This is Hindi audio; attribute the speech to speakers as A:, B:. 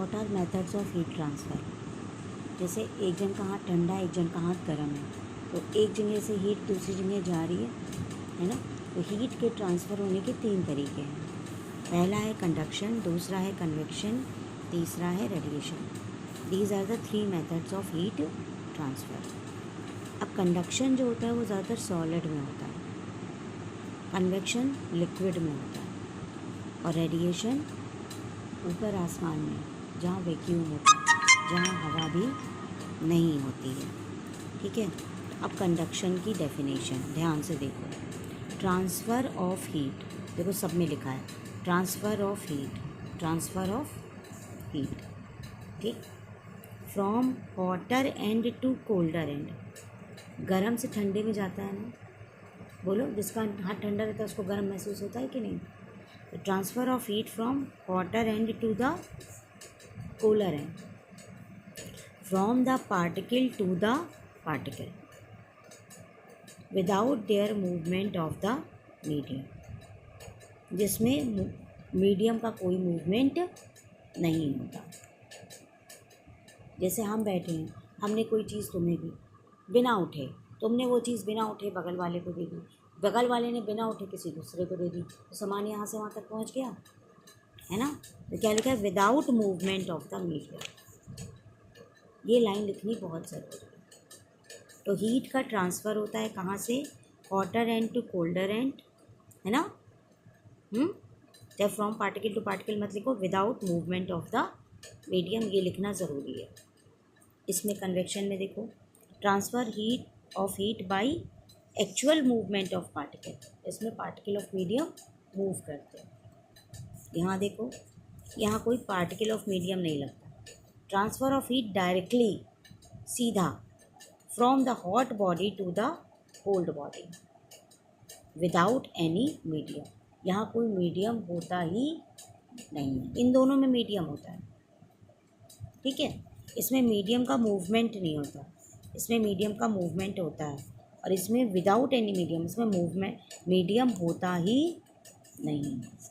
A: What are methods of heat transfer. जैसे एक जन का हाथ ठंडा है, एक जन का हाथ गर्म है, तो एक जगह से हीट दूसरी जगह जा रही है ना। तो हीट के ट्रांसफ़र होने के 3 तरीके हैं। पहला है कंडक्शन, दूसरा है कन्वेक्शन, तीसरा है radiation. These are the 3 methods of heat transfer. अब कंडक्शन जो होता है वो ज़्यादातर सॉलिड में होता है, कन्वेक्शन लिक्विड में होता है, और रेडिएशन ऊपर आसमान में जहाँ वैक्यूम होता है, जहाँ हवा भी नहीं होती है। ठीक है। अब कंडक्शन की डेफिनेशन ध्यान से देखो। ट्रांसफ़र ऑफ हीट, देखो सब में लिखा है transfer of heat, transfer of heat. ठीक। From hotter end to colder end, गर्म से ठंडे में जाता है ना। बोलो, जिसका हाथ ठंडा रहता है उसको गर्म महसूस होता है कि नहीं। तो transfer of heat from hotter end to the cooler end, from the particle to the particle without their movement of the medium, जिसमें मीडियम का कोई मूवमेंट नहीं होता। जैसे हम बैठे हैं, हमने कोई चीज़ तुम्हें दी, बिना उठे तुमने वो चीज़ बिना उठे बगल वाले को दे दी, बगल वाले ने बिना उठे किसी दूसरे को दे दी, तो सामान यहाँ से वहाँ तक पहुँच गया, है ना। तो क्या लिखा है, without movement of the medium. ये लाइन लिखनी बहुत ज़रूरी है। तो हीट का ट्रांसफ़र होता है कहाँ से, hotter end to colder end, है ना। जब फ्रॉम पार्टिकल टू पार्टिकल मत लिखो, without movement of the medium, ये लिखना ज़रूरी है। इसमें कन्वेक्शन में देखो, transfer heat of heat by actual movement of particle, इसमें पार्टिकल ऑफ मीडियम मूव करते हैं। यहाँ देखो, यहाँ कोई पार्टिकल ऑफ मीडियम नहीं लगता। ट्रांसफ़र ऑफ हीट डायरेक्टली, सीधा, from the hot body to the cold body without any medium. यहाँ कोई मीडियम होता ही नहीं है, इन दोनों में मीडियम होता है। ठीक है। इसमें मीडियम का मूवमेंट नहीं होता, इसमें मीडियम का मूवमेंट होता है, और इसमें विदाउट एनी मीडियम, इसमें मूवमेंट मीडियम होता ही नहीं है।